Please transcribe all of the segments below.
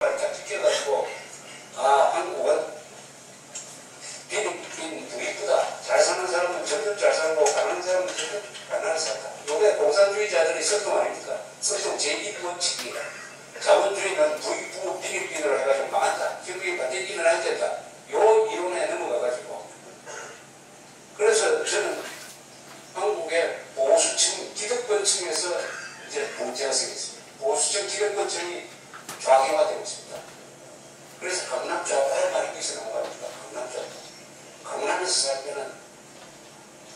딱 찍혀가지고 아, 한국은 빈 부익부다. 잘 사는 사람은 점점 잘 살고 가난한 사람은 점점 가난하게 살다. 요게 공산주의자들의 설정 아닙니까? 설정 제1원칙이다. 자본주의는 부익부 빈익빈으로 해가지고 망한다. 경기가 반드시 일어나야 된다. 요 이론에 넘어가가지고 그래서 저는 한국의 보수층, 기득권층에서 이제 문제가 생겼습니다. 보수층 기득권층이 좌경화되고 있습니다. 그래서 강남좌파를 가리키서 나온 겁니다. 강남좌파. 강남에서 살면은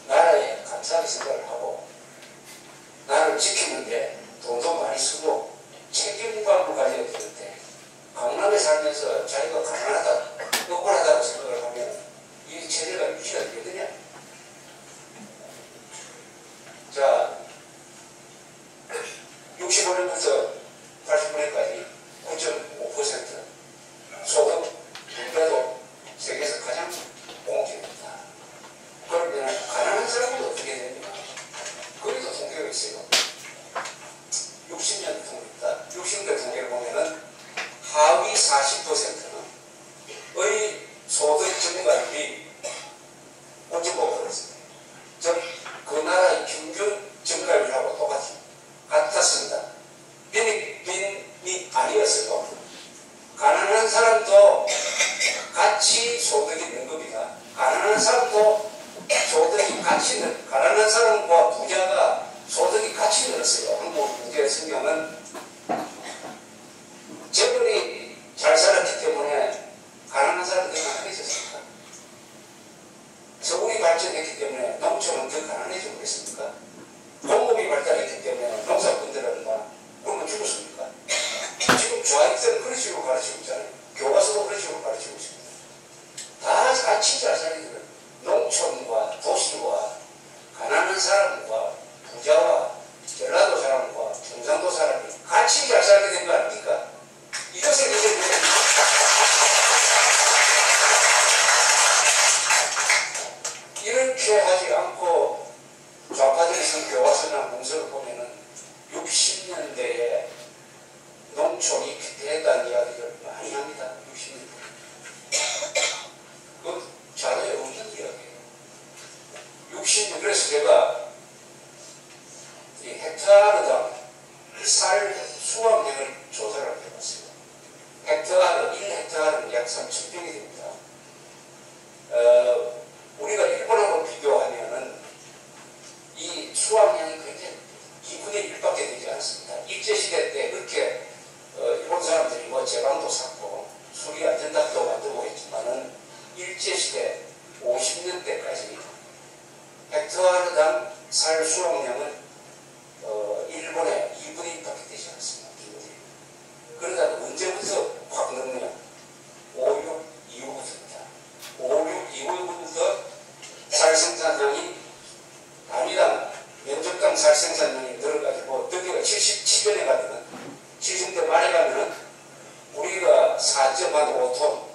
나라에 감사하게 생각을 하고 나를 지키는데 돈도 많이 쓰고 책임감을 가져야 되는데 강남에 살면서 자기가 가난하다, 억울하다고 생각을 하면 이 체제가 유지가 되거든요. 자, 65년부터 80년까지 9.5% 소득 분배도 세계에서 가장 공정입니다. 그러면 가난한 사람은 어떻게 됩니까? 거기도 통계가 있어요. 60년 통계입니다. 60년 통계를 보면은 하위 40%는 의 소득 증가율이 5.5%입니다. 즉, 그 나라의 평균 증가율하고 같았습니다. 빈이 아니었어도 가난한 사람도 같이 소득이 있는 겁니다. 가난한 사람도 소득이 같이 있는, 가난한 사람과 부자가 소득이 같이 늘었어요. 한국 부자의 성향은 재벌이 잘 살았기 때문에 가난한 사람들이 가난해졌습니까? 서울이 발전했기 때문에 농촌은 더 가난해지고 그랬습니까? 공급이 발달했기 때문에 농사꾼들은 그러면 죽었습니까? 지금 좌익들은 그런 식으로 가르치고 있잖아요. 교과서도 그런 식으로 가르치고 있습니다. 다 같이 잘 살기를 농촌과 도시와 가난한 사람과 부자와 전라도 사람과 경상도 사람이 같이 잘 살게 된 거 아닙니까? 이것을 이제 이렇게 하지 않고 좌파들이 쓴 교과서나 문서를 보면은 60년대에 농촌이 피폐했다는 이야기를 많이 합니다. 60년대. 그 자료에 없는 이야기예요. 60년, 그래서 제가 이 헥타르당 쌀 수확량을 조사를 해봤어요. 헥타르, 1헥타르는 약 3,000평이 됩니다. 우리가 일본하고 비교하면은 이 수확량이 굉장히 2분의 1밖에 되지 않습니다. 일제시대 때 그렇게 일본 사람들이 뭐 제방도 샀고 술이 안 된다고 만들고 했지만은 일제시대 50년대까지 헥타르당 쌀 수확량은 일본의 2분의 1밖에 되지 않습니다. 2분의 1. 그러다가 언제부터 확 넘냐? 5.6 이후부터입니다. 5.6 이후부터 쌀 생산량이 단위당 면적당 쌀 생산량이 늘어가지고 드디어 77년에 가면은 70대 말에 가면은 우리가 4.5톤,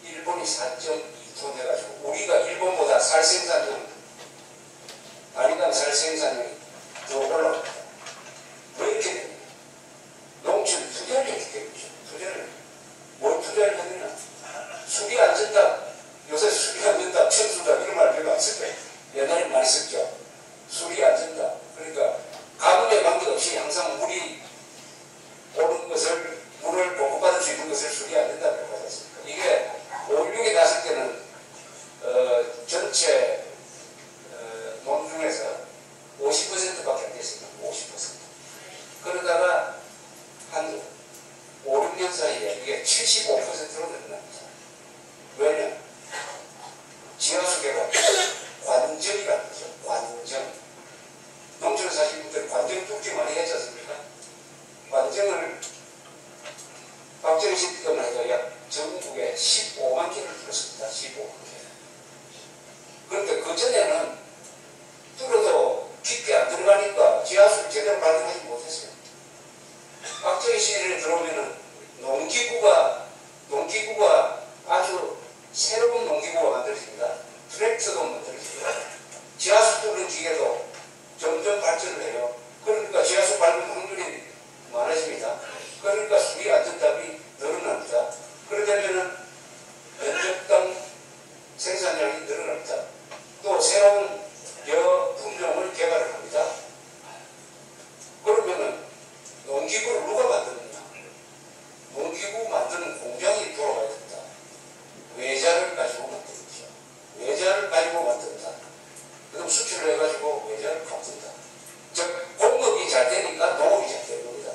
일본이 4.2톤 해가지고 우리가 일본보다 쌀 생산량, 단위당 쌀 생산량이 더 올라갑니다. 왜 이렇게 됩니까? 농촌 투자를 했기 때문이죠. 투자를. 뭘 투자를 했느냐? 수비 안 된다. 요새 수비 안 된다. 천수다. 이런 말 별로 안 쓸 거예요. 옛날에 많이 썼죠. 수비 안 된다. 그러니까 가뭄에 관계없이 항상 물이 오는 것을, 물을 보급받을 수 있는 것을 수비 안 된다고 하지 않습니까? 이게 5.16에 났을 때는 전체 농 중에서 50%밖에 안 됐습니다. 50%. 그러다가 한 5, 6년 사이에 이게 75%로 늘어납니다. 왜냐? 지하수계가 관정이라는 거죠. 관정. 농촌에 사신 분들 관정 뚝지 많이 했지 않습니까? 관정을 박정희 씨 때만 해도 약 전국에 15만 개를 들었습니다. 15만 개. 그런데 그전에는 뚫어도 깊게 안 들어가니까 지하수를 제대로 발견하지 못했어요. 박정희 시절에 들어오면은 농기구가 아주 새로운 농기구가 만들어집니다. 트랙터도 만들어집니다. 지하수 뚫는 기계도 점점 발전을 해요. 그러니까 지하수 밟은 확률이 많아집니다. 그러니까 수리 안전답이 늘어난다. 죽이고 만드는 공장이 돌아가야 된다. 외자를 가지고 만든다. 외자를 가지고 만든다. 그럼 수출을 해가지고 외자를 갚는다. 즉 공업이 잘 되니까 농업이 잘 되는 겁니다.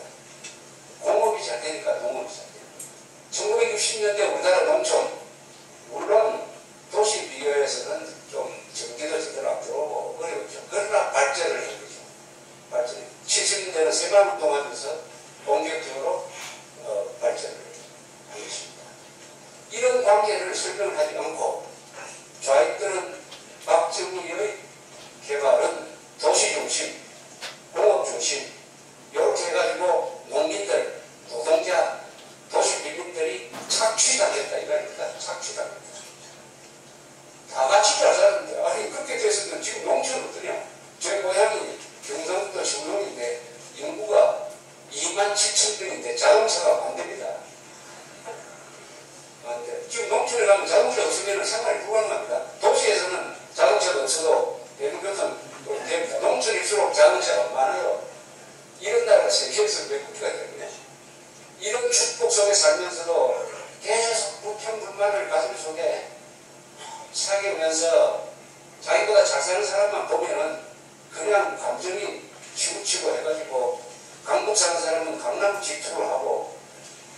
공업이 잘 되니까 농업이 잘 되는 겁니다. 1960년대 우리나라 농촌, 물론 도시 비교해서는 좀 전기도 제대로 안 들어오고 어려웠죠. 그러나 발전을 한 거죠. 발전. 70년대는 새마을운동하면서 본격적으로 발전을 한 것입니다. 이런 관계를 설명하지 않고 좌익들은 박정희의 개발은 도시 중심, 공업 중심 이렇게 해가지고 농민들, 노동자, 도시 민민들이 착취당했다 이거니까 착취당했다. 다 같이 잘 사는데 아니 그렇게 됐으면 지금 농촌은 어떠냐. 제 고향이 경상북도 신동인데 인구가 27,000명인데 자동차가 안 됩니다. 안 돼. 지금 농촌에 가면 자동차 없으면 생활이 불가능합니다. 도시에서는 자동차가 없어도 대중교통 됩니다. 농촌일수록 자동차가 많아요. 이런 나라가 세계에서 몇 국가가 때문에 이런 축복 속에 살면서도 계속 불평불만을 가슴 속에 사귀면서 자기보다 잘 사는 사람만 보면은 그냥 감정이 치우치고 해가지고 강북 사는 사람은 강남 질투를 하고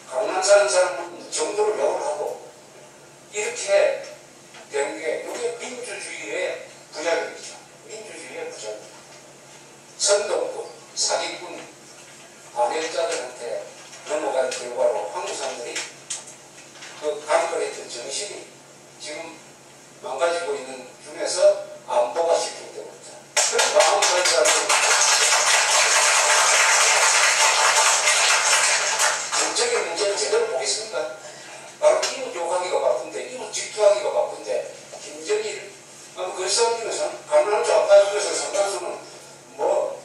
강남 사는 사람은 정도를 욕을 하고 이렇게 된 게 이게 민주주의의 부작용이죠. 민주주의의 부작용. 선동꾼, 사기꾼, 반역자들한테 넘어간 결과로 한국 사람들이 그 강건했던 정신이 지금 망가지고 있는 중에서 안보가 집중되고 있다. 그래서 마음 그런 사람들이 정적인 문제를 제대로 보겠습니까? 바로 이웃 욕하기가 바쁜데, 이웃 질투하기가 바쁜데, 김정일, 그 싸움 중에서, 가난한 좌파 중에서 상당수는 뭐,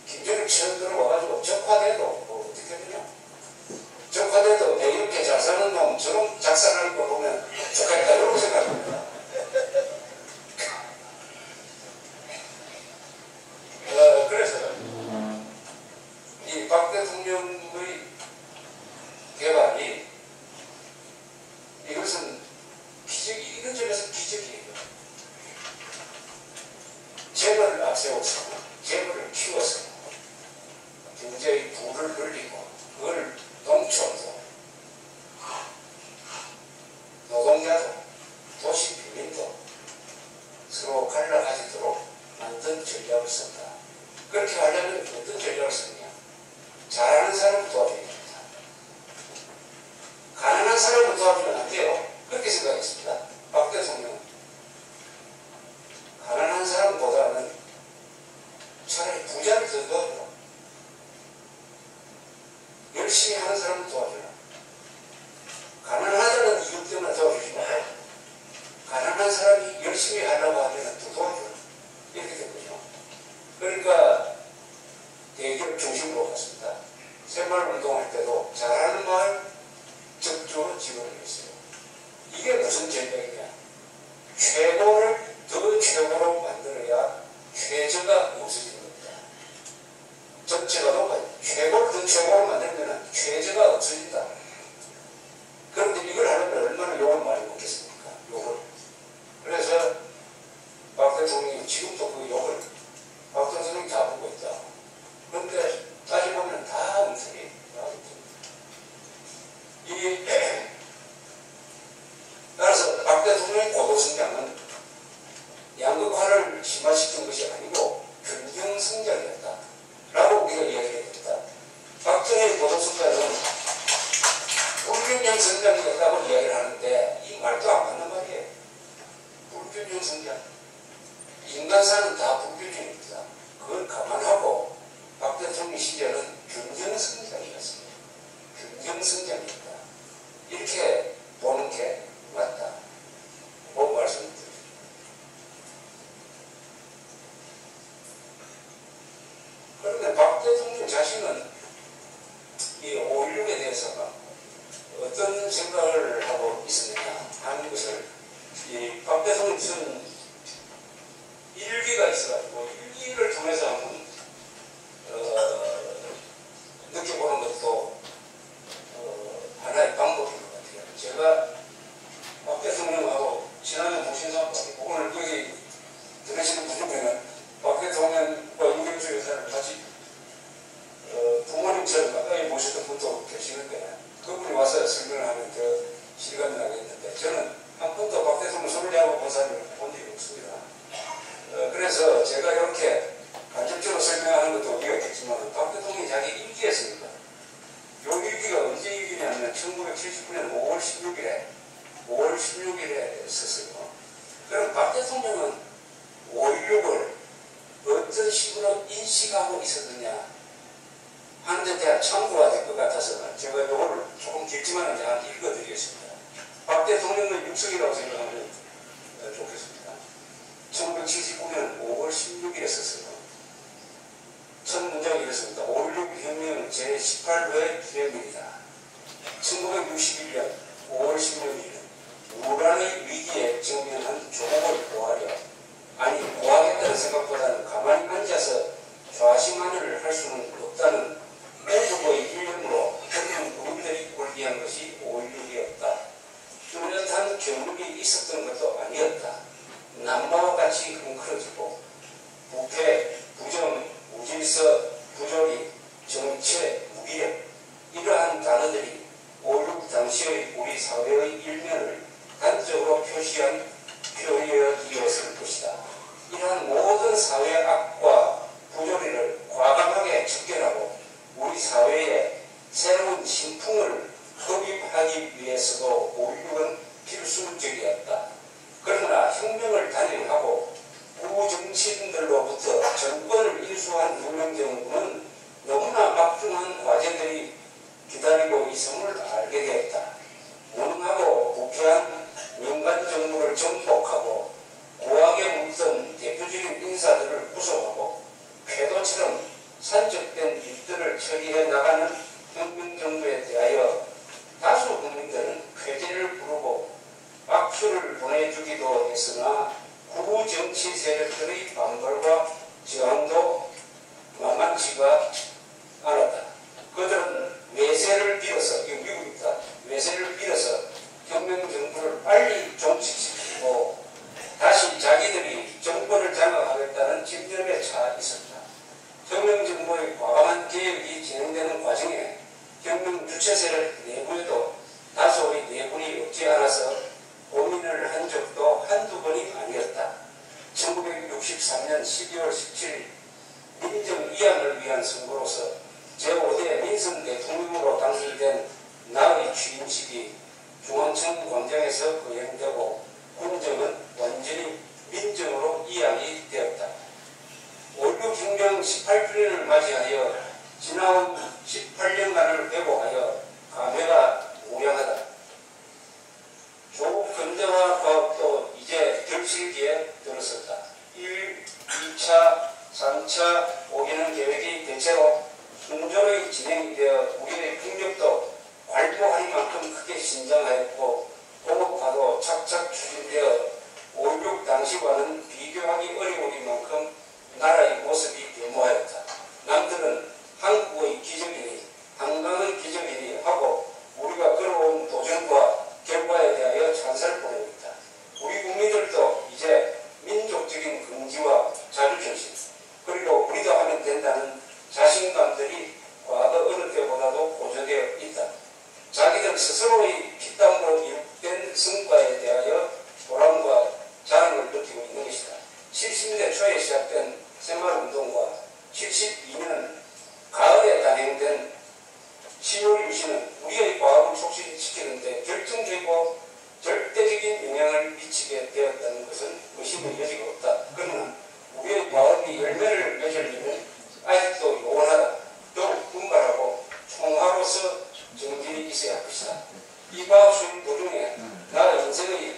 김정일 처음 들어와가지고 적화돼도 뭐 어떻게 되냐? 적화돼도 내 이렇게 잘 사는 놈, 저런 작살하는 거 보면 좋겠다, 이렇게 생각합니다. 그래서 이 박 대통령의 개발이 이것은 기적이, 이런 점에서 기적이에요. 재벌을 앞세워서 재벌을 키워서 경제의 부를 늘리고 그걸 농촌도 노동자도 도시 주민도 서로 갈라가지도록 만든 전략을 쓴다. 그렇게 하려면 어떤 전략을 쓰느냐? 잘하는 사람을 도와줘야 됩니다. 가난한 사람을 도와주면 안 돼요. 그렇게 생각했습니다. 박 대통령은. 가난한 사람보다는 차라리 부자를 더 도와주라. 열심히 하는 사람을 도와주라. 가난하다는 이유 때문에 도와주지 말고 가난한 사람이 열심히 하려고 하면 더 도와주라. 이렇게 된 거죠. 그러니까 대기업 중심으로 갔습니다. 새마을운동할 때도 잘하는 마을 적극적으로 지원을 했어요. 이게 무슨 전략이냐? 최고를 더 최고로 만들어야 최저가 없어지는 겁니다. 전체가 높아요. 최고를 더 최고로 만들면 최저가 없어진다. 그런데 이걸 하려면 얼마나 욕을 많이 먹겠습니까? 욕을. 그래서 박 대통령이 지금도 그 욕을 박 대통령이 다 보고 있다. 그런데 따져보면 다 엉터리. 따라서 박 대통령의 고도성장은 양극화를 심화시킨 것이 아니고 균형성장이었다. 라고 우리가 이야기해야 됩니다. 박정희의 고도성장은 불균형 성장이었다고 이야기를 하는데 이 말도 안 맞는 말이에요. 불균형 성장. 인간사는 다 불균형입니다. 그걸 감안하고 박 대통령 시절은 균형성장이었습니다. 균형성장이었다. 이렇게 보는 게 맞다. 뭐 말씀드립니다. 그런데 박 대통령 자신은 이 5.16에 대해서 어떤 생각을 하고 있었느냐 하는 것을 이 박 대통령 무슨 일기가 있어가지고 일기를 통해서 한번 느껴보는 것도 하나 설명을 하면 더 실감이 나겠는데 저는 한 번도 박 대통령 소리하고 본 사람을 본 적이 없습니다. 그래서 제가 이렇게 간접적으로 설명하는 것도 의미가 있겠지만 박 대통령이 자기 일기였습니다. 요 일기가 언제 일기냐면 1979년 5월 16일에 썼어요. 그럼 박 대통령은 5.16을 어떤 식으로 인식하고 있었느냐 하는데 대한 참고가 될 것 같아서 제가 이걸 조금 길지만 이제 한 읽어드리겠습니다. 박 대통령의 육성이라고 생각하면 좋겠습니다. 1979년 5월 16일에 썼어요. 첫 문장이 이렇습니다. 5.16 혁명은 제18회 기념일이다. 1961년 5월 16일 우란의 위기에 직면한 조국을 구하려 아니 구하겠다는 생각보다는 가만히 앉아서 좌심만을 할 수는 없다는 모두의 일념으로 혁명 국민들이 굴비한 것이 5.16이었다. 뚜렷한 경력이 있었던 것도 아니었다. 남바와 같이 뭉클어지고 부패, 부정, 무질서, 부조리, 정체, 무기력 이러한 단어들이 5.16 당시의 우리 사회의 일면을 단적으로 표시한 표현이었을 것이다. 이러한 모든 사회 악과 부조리를 과감하게 척결하고 우리 사회에 새로운 신풍을 흡입하기 위해서도 5.16은 필수적이었다. 그러나 혁명을 단행하고 구정치인들로부터 정권을 인수한 혁명정부는 너무나 막중한 과제들이 기다리고 있음을 알게 되었다. 무능하고 부패한 민간정부를 정복하고 고하게 묻던 대표적인 인사들을 구속하고 궤도처럼 산적된 일들을 처리해 나가는 혁명정부에 대하여 다수 국민들은 쾌재를 부르고 박수를 보내주기도 했으나 구정치 세력들의 반발과 저항도 만만치가 않았다. 그들은 외세를 빌어서, 이거 미국입니다. 외세를 빌어서 혁명정부를 빨리 종식시키고 다시 자기들이 정권을 장악하겠다는 집념에 차 있었다. 혁명정부의 과감한 개혁이 진행되는 과정에 혁명 주체 세력 내부에도 다소의 내분이 없지 않아서 고민을 한 적도 한두 번이 아니었다. 1963년 12월 17일 민정 이양을 위한 선거로서 제5대 민선 대통령으로 당선된 나의 취임식이 중앙청 광장에서 거행되고 군정은 완전히 민정으로 이양이 되었다. 5.16 혁명 18주년을 맞이하여 지나온 18년간을 회고하여 감회가 무량하다. 조국 근대화 과업도 이제 결실기에 들어섰다. 1, 2차, 3차 5개년 계획이 대체로 순조롭게 진행이 되어 우리의 국력도 괄보하니만큼 크게 신장하였고 공업화도 착착 추진되어 5.16 당시와는 비교하기 어려우리만큼 나라의 모습이 변모하였다. 남들은 한국의 기적이니 한강의 기적이니 하고 우리가 걸어온 도전과 결과에 대하여 찬사를 보내고 있다. 우리 국민들도 이제 민족적인 긍지와 자주정신 그리고 우리도 하면 된다는 자신감들이 과거 어느 때보다도 고조되어 있다. 자기들 스스로의 피땀으로 이룩된 성과에 대하여 보람과 자랑을 느끼고 있는 것이다. 70년대 초에 시작된 새마을운동과 72년 가을에 단행된 10월 유신은 우리의 과학을 촉진시키는데 결정적이고 절대적인 영향을 미치게 되었다는 것은 의심의 여지가 없다. 그러나 우리의 과학이 열매를 맺으려면 아직도 요원하다. 더욱 분발하고 총화로서 정진이 있어야 할 것이다. 이 과학 수행 도중에 나의 인생의